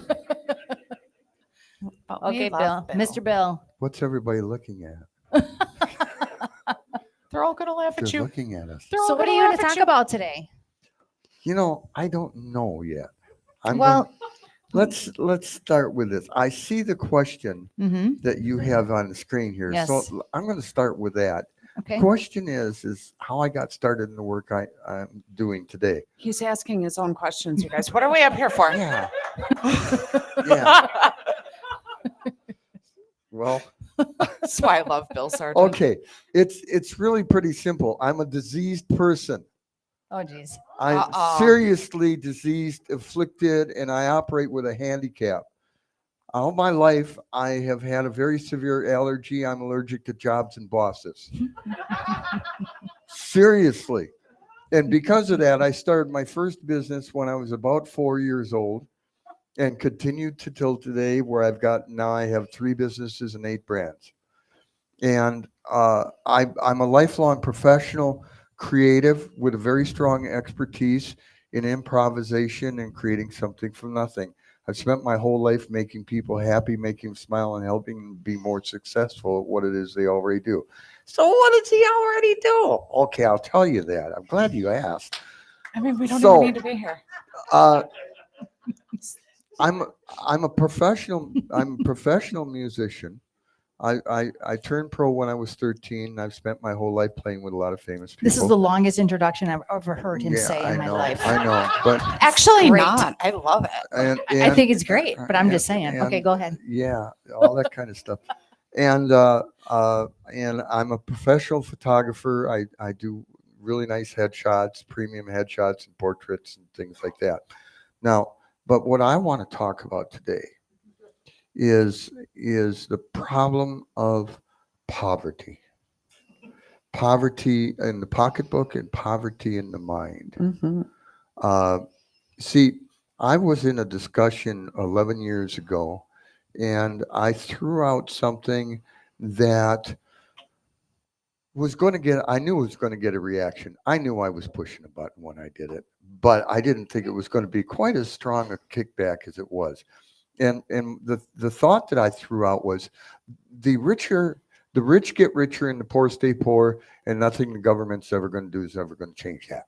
Okay, Bill. Mr. Bill. What's everybody looking at? They're all gonna laugh They're at you. looking at us. They're all So what are gonna you going laugh to at talk you. about today? You know, I don't know yet. Well, let's start with this. I see the question mm-hmm. that you have on the screen here. Yes. So I'm going to start with that. Okay. Question is how I got started in the work I'm doing today. He's asking his own questions, you guys. What are we up here for? Yeah. Yeah. Well, That's why I love Bill Sargent. okay. It's really pretty simple. I'm a diseased person. Oh, geez. I'm Uh-oh. seriously diseased, afflicted, and I operate with a handicap. All my life, I have had a very severe allergy. I'm allergic to jobs and bosses. Seriously. And because of that, I started my first business when I was about 4 years old and continued to till today, where I have 3 businesses and 8 brands. And I'm a lifelong professional creative with a very strong expertise in improvisation and creating something from nothing. I've spent my whole life making people happy, making them smile, and helping them be more successful at what it is they already do. So what does he already do? Okay, I'll tell you that. I'm glad you asked. I mean, we don't So- even need to be here. I'm a professional. I'm a professional musician. I turned pro when I was 13. I've spent my whole life playing with a lot of famous people. This is the longest introduction I've ever heard him say in my life. I know, but Actually, Great. not. I love it. I think it's great, but I'm just saying. and- Okay, go ahead. yeah, all that kind of stuff. And I'm a professional photographer. I do really nice headshots, premium headshots and portraits and things like that. Now, but what I want to talk about today is the problem of poverty. Poverty in the pocketbook and poverty in the mind. See, I was in a discussion 11 years ago, and I threw out something that was going to get, I knew it was going to get a reaction. I knew I was pushing a button when I did it, but I didn't think it was going to be quite as strong a kickback as it was. And the thought that I threw out was the rich get richer and the poor stay poor, and nothing the government's ever going to do is ever going to change that.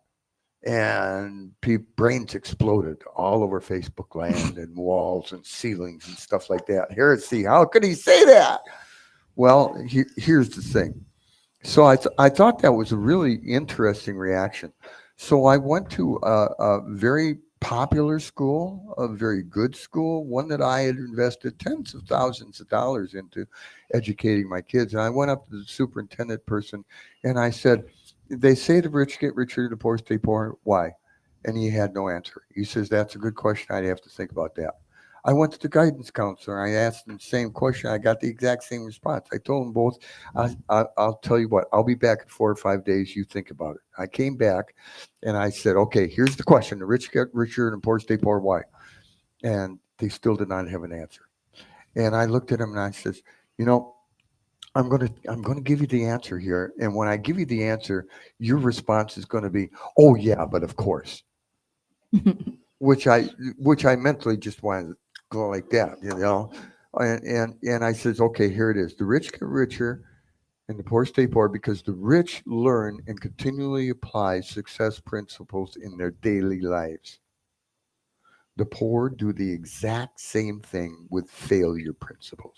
and brains exploded all over Facebook land and walls and ceilings and stuff like that. Heresy. How could he say that? Well, here's the thing. So I thought that was a really interesting reaction. So I went to a very popular school, a very good school, one that I had invested tens of thousands of dollars into educating my kids. And I went up to the superintendent person and I said, they say the rich get richer, the poor stay poor. Why? And he had no answer. He says, that's a good question. I'd have to think about that. I went to the guidance counselor. I asked him the same question. I got the exact same response. I told them both, I'll tell you what, I'll be back in 4 or 5 days. You think about it. I came back and I said, okay, here's the question. The rich get richer and the poor stay poor. Why? And they still did not have an answer. And I looked at him and I said, you know, I'm going to give you the answer here. And when I give you the answer, your response is going to be, oh yeah, but of course, which I mentally just wanted to go like that, you know? And I says, okay, here it is. The rich get richer and the poor stay poor because the rich learn and continually apply success principles in their daily lives. The poor do the exact same thing with failure principles.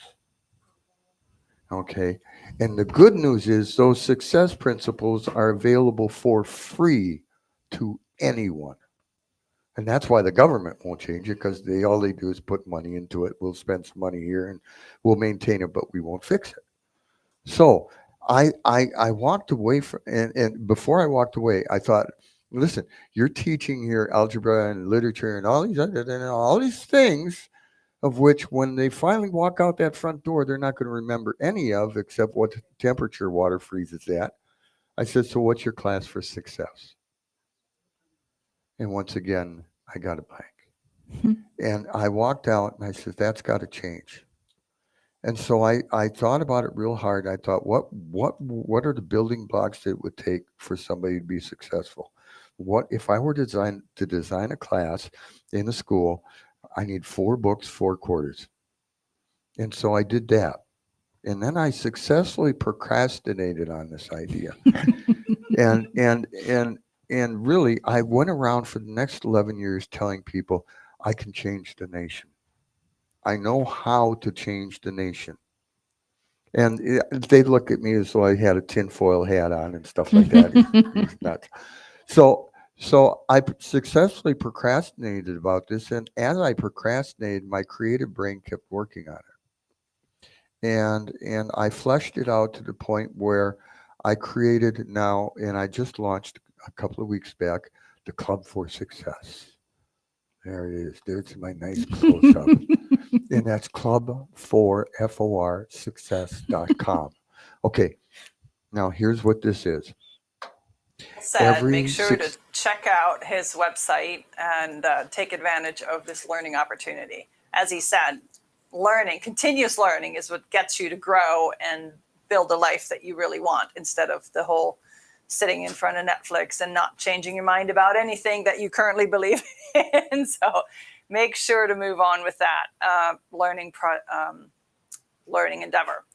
Okay. And the good news is those success principles are available for free to anyone. And that's why the government won't change it, because all they do is put money into it. We'll spend some money here and we'll maintain it, but we won't fix it. So I walked away from, and before I walked away, I thought, listen, you're teaching here algebra and literature and all these things of which when they finally walk out that front door, they're not going to remember any of except what temperature water freezes at. I said, so what's your class for success? And once again, I got a blank. And I walked out and I said, that's got to change. And so I thought about it real hard. I thought, what are the building blocks that it would take for somebody to be successful? What if I were to design a class in a school? I need 4 books, 4 quarters. And so I did that. And then I successfully procrastinated on this idea. And really, I went around for the next 11 years telling people, I can change the nation. I know how to change the nation. And they look at me as though I had a tinfoil hat on and stuff like that. It's nuts. So I successfully procrastinated about this. And as I procrastinated, my creative brain kept working on it. And I fleshed it out to the point where I created now, and I just launched a couple of weeks back, the Club for Success. There it is. There's my nice close-up. And that's club4success.com. Okay, now here's what this is. Said, make sure to check out his website and take advantage of this learning opportunity. As he said, continuous learning is what gets you to grow and build a life that you really want, instead of the whole sitting in front of Netflix and not changing your mind about anything that you currently believe in. So make sure to move on with that learning endeavor.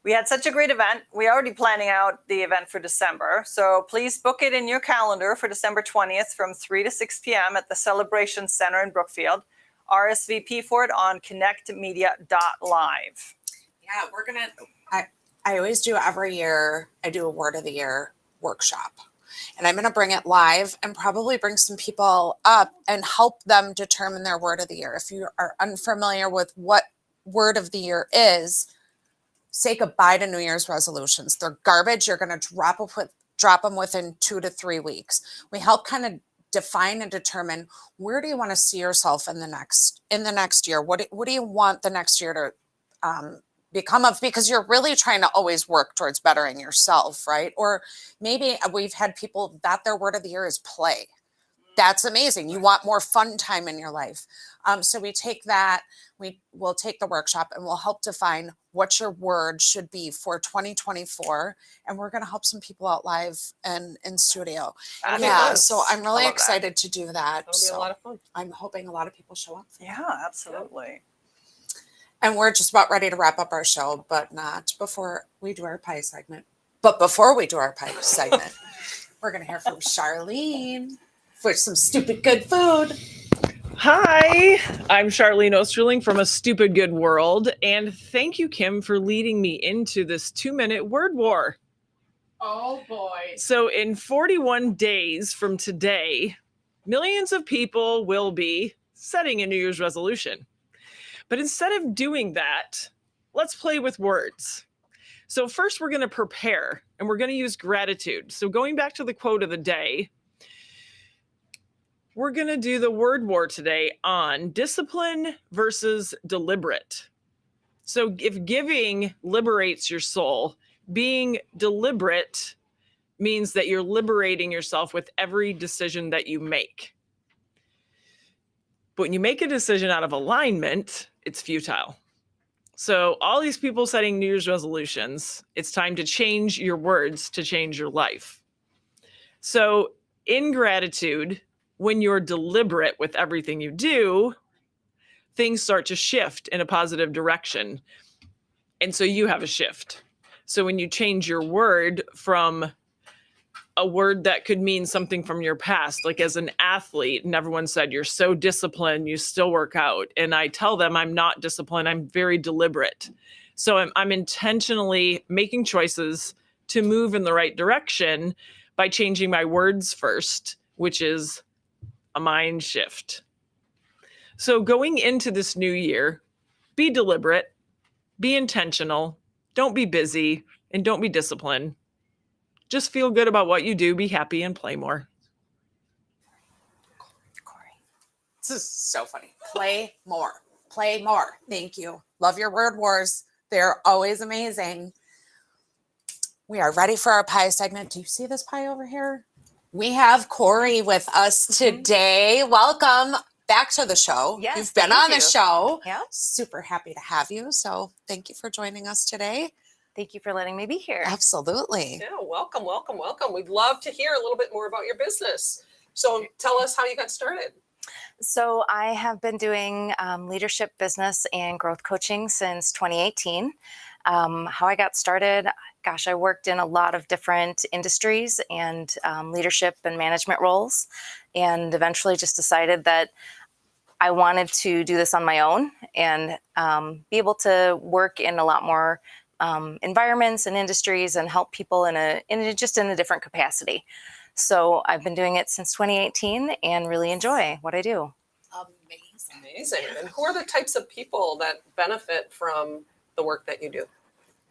We had such a great event. We're already planning out the event for December. So please book it in your calendar for December 20th from 3 to 6 p.m. at the Celebration Center in Brookfield. RSVP for it on connectmedia.live. Yeah, I always do every year. I do a word of the year workshop, and I'm going to bring it live and probably bring some people up and help them determine their word of the year. If you are unfamiliar with what word of the year is, say goodbye to New Year's resolutions. They're garbage. You're going to drop them within 2 to 3 weeks. We help kind of define and determine, where do you want to see yourself in the next year? What do you want the next year to become of? Because you're really trying to always work towards bettering yourself, right? Or maybe we've had people that their word of the year is play. That's amazing. You want more fun time in your life. So we take that, we'll take the workshop and we'll help define what your word should be for 2024. And we're going to help some people out live and in studio. Yeah. So I'm really excited to do that. It'll be a lot of fun. I'm hoping a lot of people show up. Yeah, absolutely. And we're just about ready to wrap up our show, but not before we do our pie segment. But before we do our pie segment, we're going to hear from Charlene. for some stupid good food. Hi, I'm Charlene Osterling from A Stupid Good World, and thank you, Kim, for leading me into this 2-minute word war. Oh boy. So in 41 days from today, millions of people will be setting a New Year's resolution. But instead of doing that, let's play with words. So first we're going to prepare, and we're going to use gratitude. So going back to the quote of the day, we're going to do the word war today on discipline versus deliberate. So if giving liberates your soul, being deliberate means that you're liberating yourself with every decision that you make. But when you make a decision out of alignment, it's futile. So all these people setting New Year's resolutions, it's time to change your words to change your life. So in gratitude, when you're deliberate with everything you do, things start to shift in a positive direction. And so you have a shift. So when you change your word from a word that could mean something from your past, like as an athlete, and everyone said, you're so disciplined, you still work out. And I tell them I'm not disciplined, I'm very deliberate. So I'm intentionally making choices to move in the right direction by changing my words first, which is a mind shift. So going into this new year, be deliberate, be intentional, don't be busy, and don't be disciplined. Just feel good about what you do, be happy, and play more. This is so funny. Play more. Play more. Thank you. Love your word wars. They're always amazing. We are ready for our pie segment. Do you see this pie over here? We have Corey with us today. Welcome back to the show. Yes, You've been thank on the you. show. Yeah. Super happy to have you. So thank you for joining us today. Thank you for letting me be here. Absolutely. Yeah, welcome, welcome, welcome. We'd love to hear a little bit more about your business. So tell us how you got started. So I have been doing leadership, business, and growth coaching since 2018. How I got started, gosh, I worked in a lot of different industries and leadership and management roles, and eventually just decided that I wanted to do this on my own and be able to work in a lot more environments and industries and help people in a different capacity. So I've been doing it since 2018 and really enjoy what I do. Amazing. And who are the types of people that benefit from the work that you do?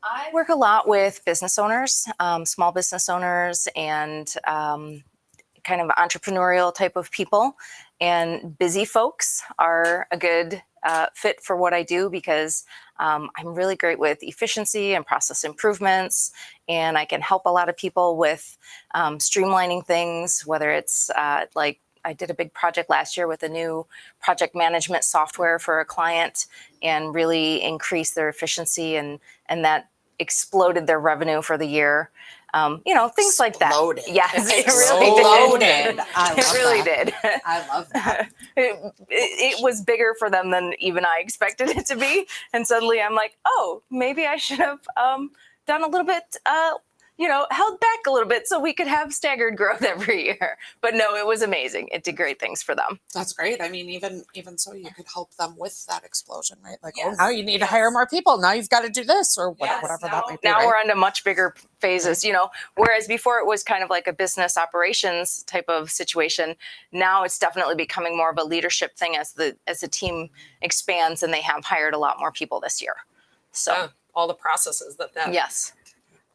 I work a lot with business owners, small business owners, and kind of entrepreneurial type of people. And busy folks are a good fit for what I do because I'm really great with efficiency and process improvements. And I can help a lot of people with streamlining things, whether it's like I did a big project last year with a new project management software for a client and really increased their efficiency and that exploded their revenue for the year. Things like that. Yes, it really did. It really did. I love that. It was bigger for them than even I expected it to be. And suddenly I'm like, oh, maybe I should have done a little bit, held back a little bit so we could have staggered growth every year. But no, it was amazing. It did great things for them. That's great. I mean, even so, you could help them with that explosion, right? Like, oh, now you need to hire more people. Now you've got to do this or whatever that might be. Now right? we're on to much bigger phases, whereas before it was kind of like a business operations type of situation. Now it's definitely becoming more of a leadership thing as the team expands and they have hired a lot more people this year. So all the processes that yes,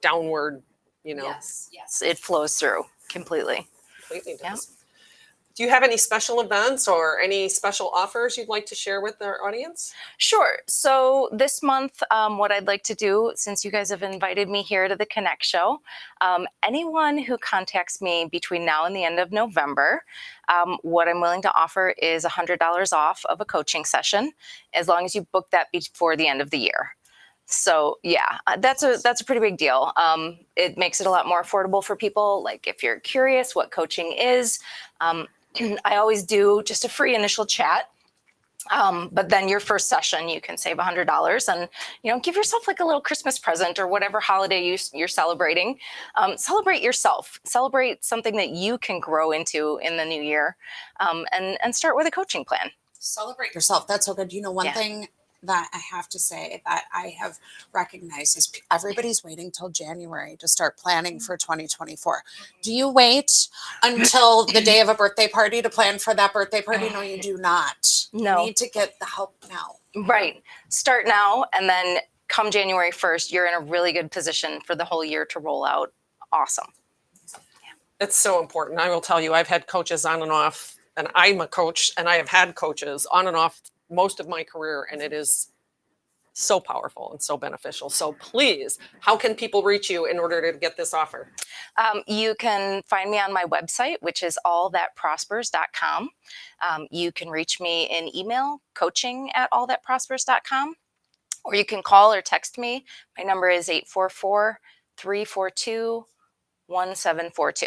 downward, Yes, it flows through completely. Completely does. Do you have any special events or any special offers you'd like to share with our audience? Sure. So this month, what I'd like to do, since you guys have invited me here to the Connect Show, anyone who contacts me between now and the end of November, what I'm willing to offer is $100 off of a coaching session, as long as you book that before the end of the year. So yeah, that's a pretty big deal. It makes it a lot more affordable for people. Like if you're curious what coaching is, I always do just a free initial chat But then your first session, you can save $100 and, give yourself like a little Christmas present or whatever holiday you're celebrating. Celebrate yourself. Celebrate something that you can grow into in the new year, and start with a coaching plan. Celebrate yourself. That's so good. One Yeah. thing that I have to say that I have recognized is everybody's waiting till January to start planning for 2024. Do you wait until the day of a birthday party to plan for that birthday party? No, you do not. No. You need to get the help now. Right. Start now, and then come January 1st, you're in a really good position for the whole year to roll out. Awesome. It's so important. I will tell you, I've had coaches on and off, and I'm a coach, and I have had coaches on and off most of my career, and it is so powerful and so beneficial. So please, how can people reach you in order to get this offer? You can find me on my website, which is allthatprospers.com. You can reach me in email, coaching@allthatprospers.com, or you can call or text me. My number is 844-342-1742.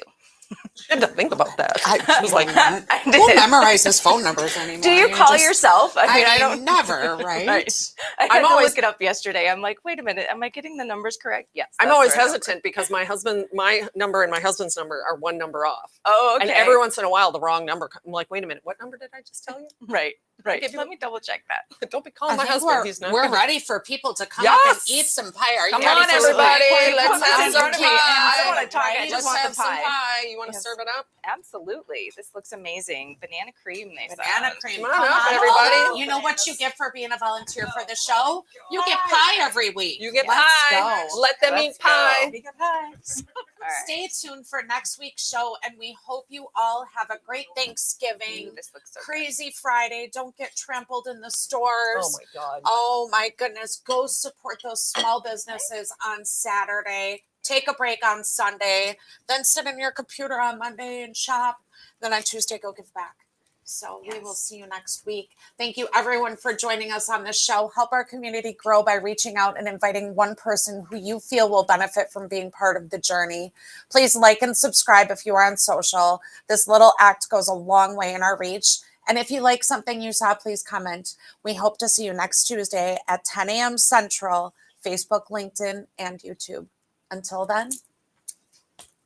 I had to think about that. I was like, I Who did. memorizes phone numbers anymore? Do you call yourself? I don't never, right? Right. I had I'm to always- look it up yesterday. I'm like, wait a minute, am I getting the numbers correct? Yes. I'm that's always the right hesitant because my number and my husband's number are one number off. number. Oh, okay. And every once in a while, the wrong number. I'm like, wait a minute, what number did I just tell you? Right. give you- Let me double check that. Don't be calling I my think husband. He's not. we're gonna- ready for people to come up and Yes! eat some pie. Are you Come ready on, for some everybody. pie? Let's Come have on, some you pie. can't I don't wanna have it, talk, I right? just Let's want have the some pie. pie. You want to Yes. serve it up? Absolutely. This looks amazing. Banana cream, they Banana said. cream. Come on up, everybody. You know what you get for being a volunteer for the show? You get pie every week. You get Let's pie. go. Let them Let's eat pie. go. All right. Stay tuned for next week's show, and we hope you all have a great Thanksgiving. This looks so good. Crazy Friday. Don't get trampled in the stores. Oh my God. Oh my goodness. Go support those small businesses on Saturday. Take a break on Sunday. Then sit in your computer on Monday and shop. Then on Tuesday, go give back. So we will see you next week. Thank you everyone for joining us on this show. Help our community grow by reaching out and inviting one person who you feel will benefit from being part of the journey. Please like and subscribe if you are on social. This little act goes a long way in our reach. And if you like something you saw, please comment. We hope to see you next Tuesday at 10 a.m. Central, Facebook, LinkedIn, and YouTube. Until then,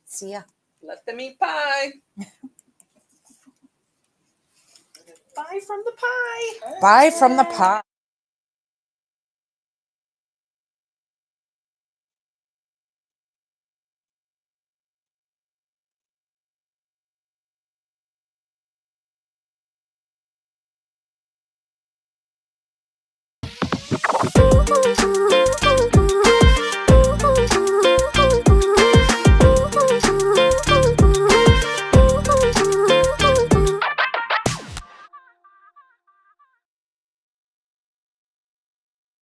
see ya. Let them eat pie. Bye from the pie. Bye from the pot. Ooh.